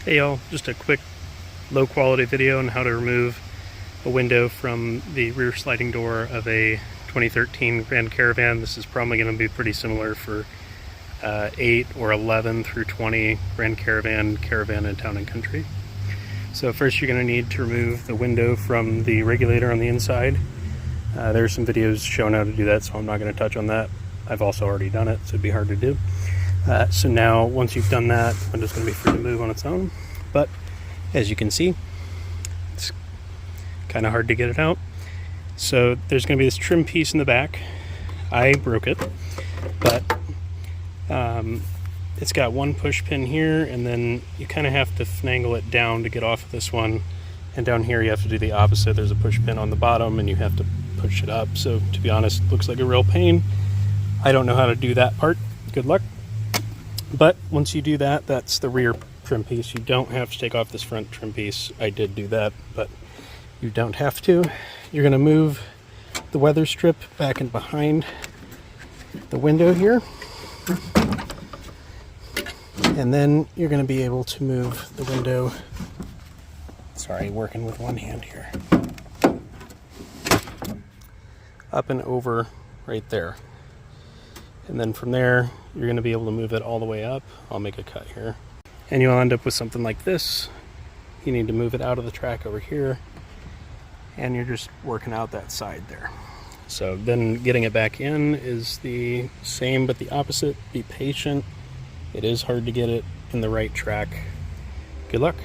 Hey y'all, just a quick low quality video on how to remove a window from the rear sliding door of a 2013 Grand Caravan. This is probably going to be pretty similar for 8 or 11 through 20 Grand Caravan, Caravan, and Town Country. So first you're going to need to remove the window from the regulator on the inside. There are some videos showing how to do that, so I'm not going to touch on that. I've also already done it, so it'd be hard to do. So now, once you've done that, the window's going to be free to move on its own. But as you can see, it's kind of hard to get it out. So there's going to be this trim piece in the back. I broke it, but it's got one push pin here, and then you kind of have to finagle it down to get off of this one. And down here you have to do the opposite. There's a push pin on the bottom, and you have to push it up. So to be honest, it looks like a real pain. I don't know how to do that part. Good luck. But once you do that, that's the rear trim piece. You don't have to take off this front trim piece. I did do that, but you don't have to. You're going to move the weather strip back and behind the window here. And then you're going to be able to move the window. Sorry, working with one hand here. Up and over right there. And then from there, you're going to be able to move it all the way up. I'll make a cut here. And you'll end up with something like this. You need to move it out of the track over here. And you're just working out that side there. So then getting it back in is the same but the opposite. Be patient. It is hard to get it in the right track. Good luck.